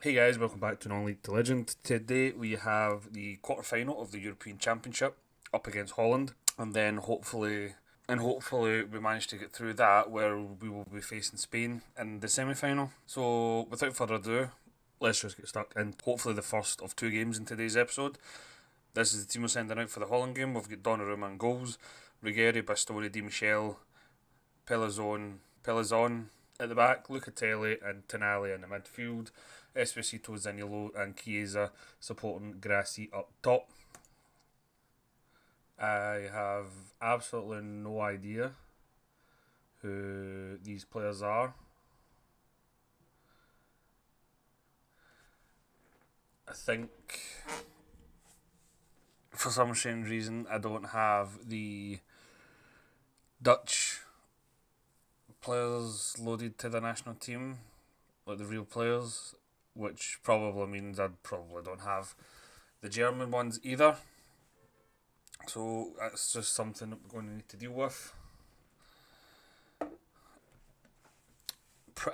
Hey guys, welcome back to Non-League to Legend. Today we have the quarter-final of the European Championship up against Holland, and then hopefully we manage to get through that, where we will be facing Spain in the semi-final. So without further ado, let's just get stuck in. Hopefully the first of two games in today's episode. This is the team we're sending out for the Holland game. We've got Donnarumma in goals, Ruggeri, Bastoni, Di Michel, Pelizon at the back, Lucatelli and Tonali in the midfield, Esposito, Zaniolo and Chiesa supporting Grassi up top. I have absolutely no idea who these players are. I think for some strange reason I don't have the Dutch players loaded to the national team, like the real players, which probably means I probably don't have the German ones either. So that's just something that we're going to need to deal with.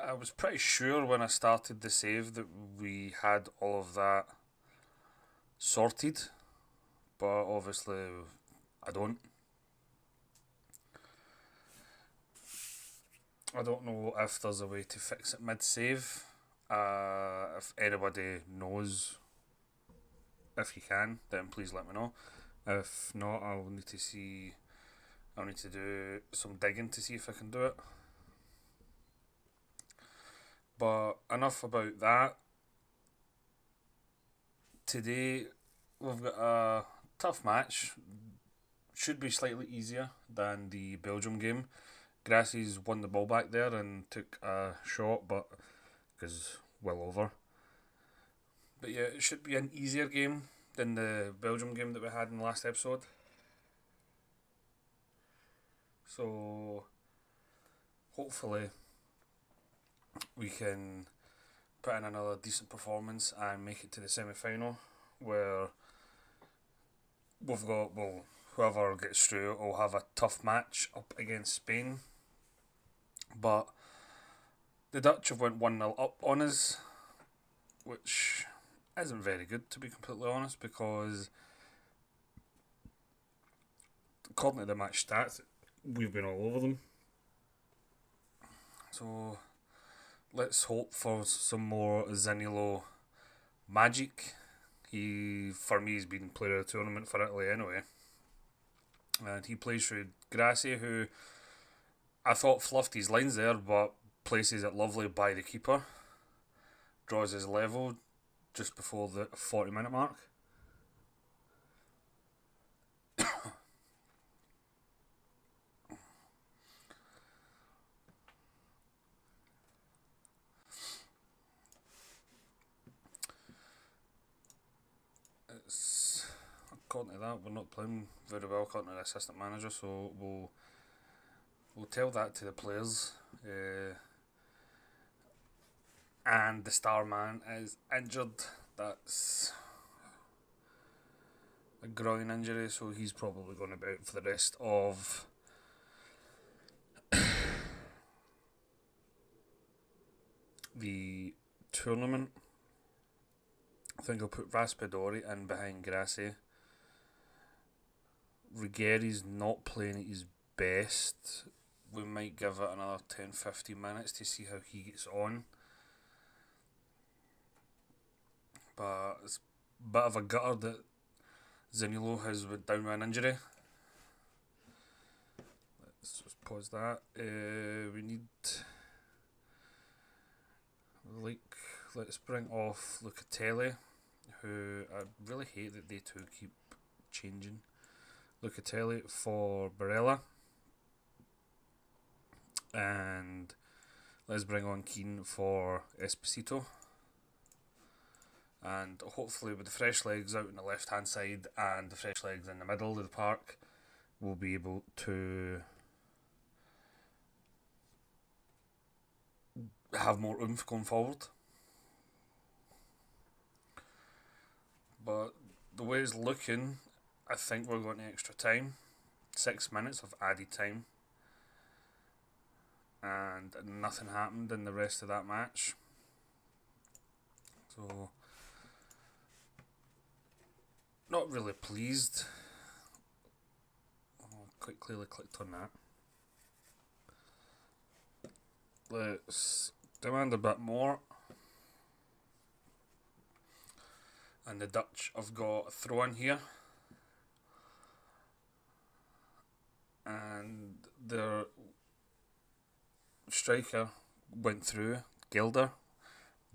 I was pretty sure when I started the save that we had all of that sorted, but obviously I don't. I don't know if there's a way to fix it mid-save. If anybody knows, if you can, then please let me know. If not, I'll need to do some digging to see if I can do it. But enough about that. Today we've got a tough match. Should be slightly easier than the Belgium game. Grassi's won the ball back there and took a shot, but because well over. But yeah, it should be an easier game than the Belgium game that we had in the last episode. So hopefully we can put in another decent performance and make it to the semi-final, where whoever gets through will have a tough match up against Spain. But the Dutch have went 1-0 up on us, which isn't very good, to be completely honest, because according to the match stats, we've been all over them. So let's hope for some more Zaniolo magic. He, for me, has been player of the tournament for Italy anyway. And he plays through Grassi, who I thought fluffed his lines there, but places it lovely by the keeper. Draws his level just before the 40-minute mark. According to that, we're not playing very well according to the assistant manager, so we'll tell that to the players. And the star man is injured. That's a groin injury, so he's probably going to be out for the rest of the tournament. I think I'll put Raspadori in behind Grassi. Ruggeri's not playing at his best. We might give it another 10-15 minutes to see how he gets on. But it's a bit of a gutter that Zaniolo has went down with an injury. Let's just pause that. Let's bring off Lucatelli, who I really hate that they two keep changing. Lucatelli for Barella. And let's bring on Keane for Esposito. And hopefully with the fresh legs out on the left hand side and the fresh legs in the middle of the park, we'll be able to have more oomph going forward. But the way it's looking, I think we're going to extra time. 6 minutes of added time. And nothing happened in the rest of that match. So, not really pleased. Quite clearly clicked on that. Let's demand a bit more. And the Dutch have got a throw in here. And their striker went through, Gilder,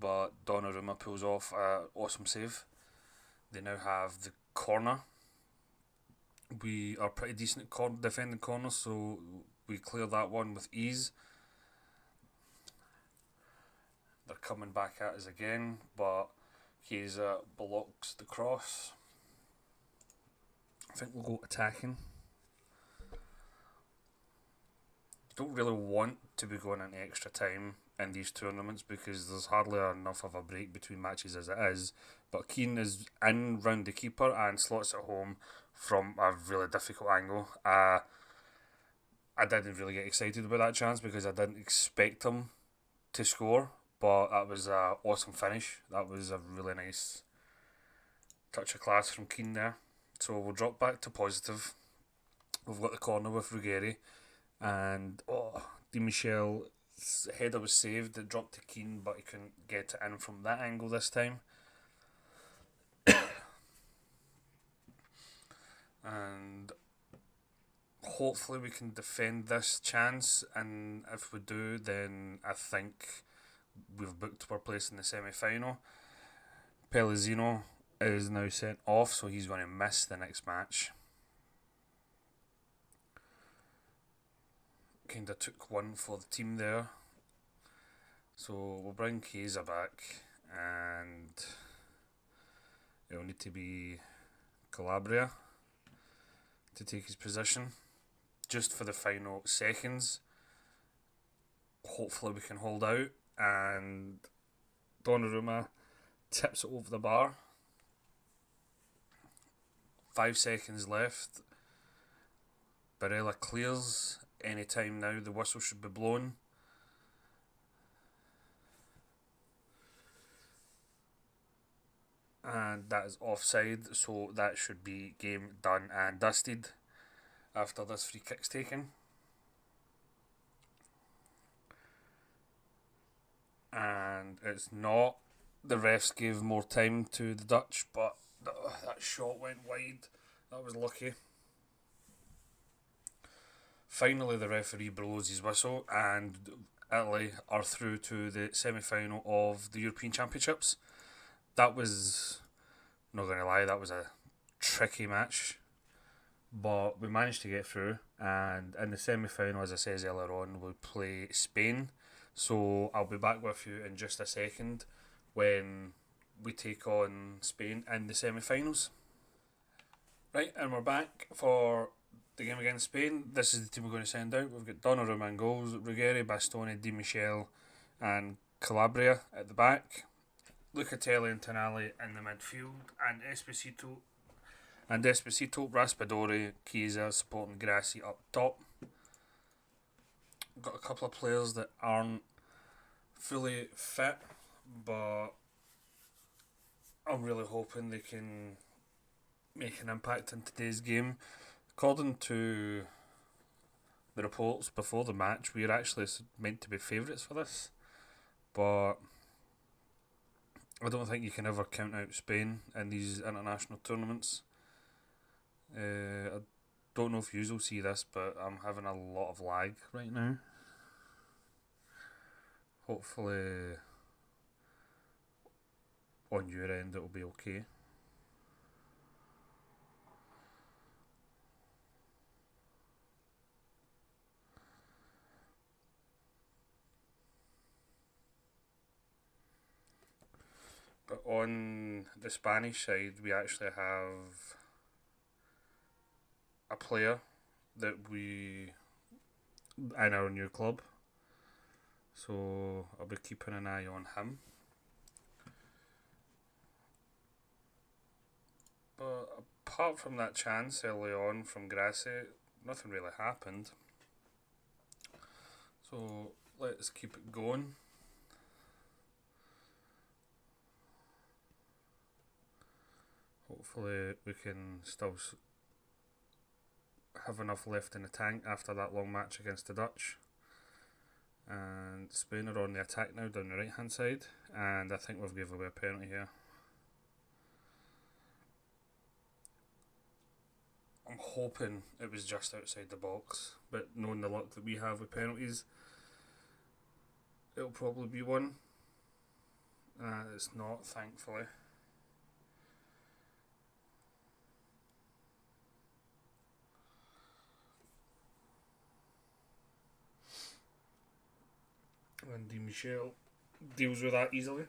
but Donnarumma pulls off an awesome save. They now have the corner. We are pretty decent at defending corners, so we clear that one with ease. They're coming back at us again, but Chiesa blocks the cross. I think we'll go attacking. You don't really want to be going into extra time in these tournaments because there's hardly enough of a break between matches as it is. But Keane is in round the keeper and slots it home from a really difficult angle. I didn't really get excited about that chance because I didn't expect him to score, but that was an awesome finish. That was a really nice touch of class from Keane there. So we'll drop back to positive. We've got the corner with Ruggeri, and Di Michel's header was saved. It dropped to Keane, but he couldn't get it in from that angle this time. And hopefully we can defend this chance, and if we do, then I think we've booked our place in the semi-final. Pellegrino is now sent off, so he's going to miss the next match. Kind of took one for the team there. So we'll bring Chiesa back, and it'll need to be Calabria to take his position just for the final seconds. Hopefully we can hold out, and Donnarumma tips it over the bar. 5 seconds left. Barella clears. Any time now the whistle should be blown. And that is offside, so that should be game done and dusted after this free kick's taken. And it's not. The refs gave more time to the Dutch, but that shot went wide. That was lucky. Finally, the referee blows his whistle, and Italy are through to the semi-final of the European Championships. That was, not going to lie, that was a tricky match, but we managed to get through. And in the semi-final, as I said earlier on, we play Spain. So I'll be back with you in just a second when we take on Spain in the semi-finals. Right, and we're back for the game against Spain. This is the team we're going to send out. We've got Donnarumma in goals, Ruggeri, Bastoni, Di Michel and Calabria at the back, Locatelli and Tonali in the midfield, and Esposito, Raspadori, Chiesa supporting Grassi up top. Got a couple of players that aren't fully fit, but I'm really hoping they can make an impact in today's game. According to the reports before the match, we are actually meant to be favourites for this, but I don't think you can ever count out Spain in these international tournaments. I don't know if you will see this, but I'm having a lot of lag right now. Hopefully on your end it'll be okay. But on the Spanish side, we actually have a player that we in our new club, so I'll be keeping an eye on him. But apart from that chance early on from Grassi, nothing really happened. So let's keep it going. Hopefully we can still have enough left in the tank after that long match against the Dutch. And Spain are on the attack now down the right hand side, and I think we've given away a penalty here. I'm hoping it was just outside the box, but knowing the luck that we have with penalties, it'll probably be one. It's not, thankfully. And Di Michel deals with that easily.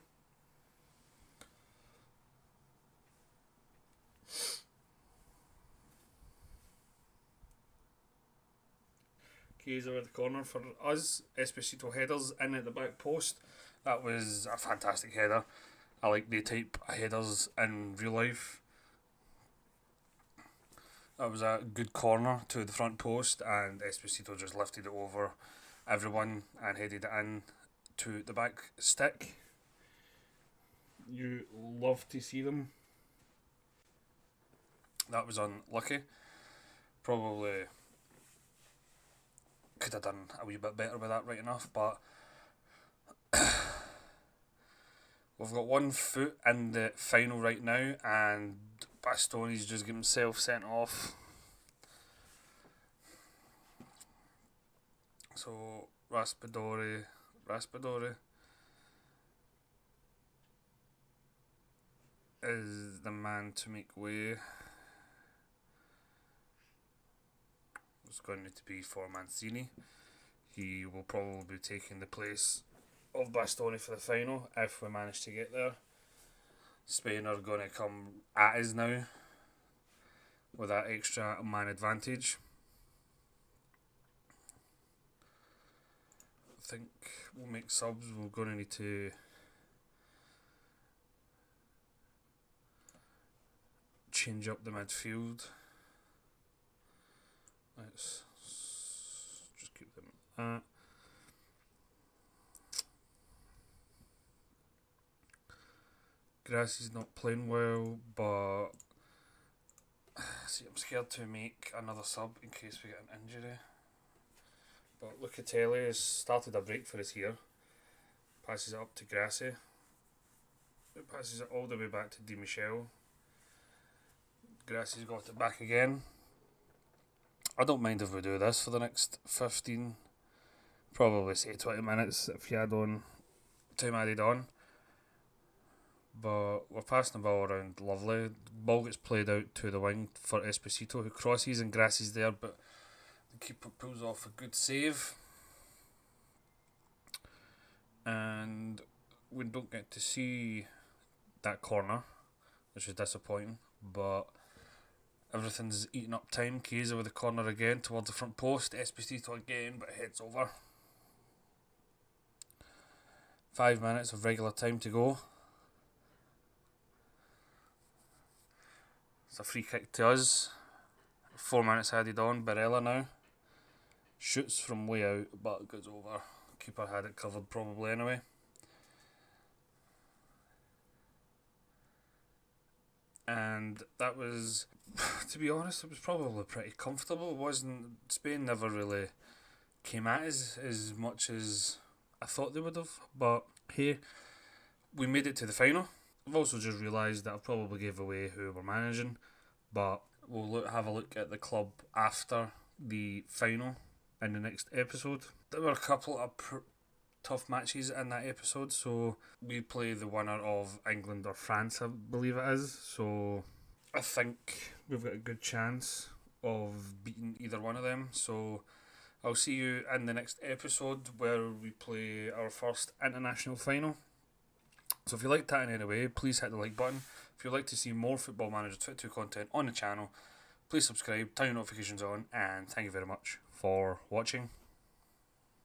Keys over the corner for us. Esposito headers in at the back post. That was a fantastic header. I like the type of headers in real life. That was a good corner to the front post, and Esposito just lifted it over everyone and headed it in to the back stick. You love to see them. That was unlucky. Probably could have done a wee bit better with that, right enough, but we've got 1 foot in the final right now, and Bastoni's just getting himself sent off. So Raspadori is the man to make way. It's going to be for Mancini. He will probably be taking the place of Bastoni for the final if we manage to get there. Spain are going to come at us now with that extra man advantage. I think we'll make subs. We're going to need to change up the midfield. Let's just keep them at. Grassi's not playing well, but see, I'm scared to make another sub in case we get an injury. But Locatelli has started a break for us here. Passes it up to Grassi. It passes it all the way back to Di Michel. Grassi's got it back again. I don't mind if we do this for the next 15, probably say 20 minutes if you add on time added on. But we're passing the ball around lovely. The ball gets played out to the wing for Esposito, who crosses, and Grassi's there, but the keeper pulls off a good save. And we don't get to see that corner, which is disappointing, but everything's eating up time. Chiesa with the corner again towards the front post. Esposito again, but heads over. 5 minutes of regular time to go. It's a free kick to us. 4 minutes added on. Barella now shoots from way out, but goes over. Keeper had it covered probably anyway. And that was, to be honest, it was probably pretty comfortable. It wasn't, Spain never really came at us as much as I thought they would have. But hey, we made it to the final. I've also just realised that I probably gave away who we're managing, but we'll have a look at the club after the final in the next episode. There were a couple of tough matches in that episode, so we play the winner of England or France, I believe it is, so I think we've got a good chance of beating either one of them. So I'll see you in the next episode where we play our first international final. So if you liked that in any way, please hit the like button. If you'd like to see more Football Manager 22 content on the channel, please subscribe, turn your notifications on, and thank you very much for watching.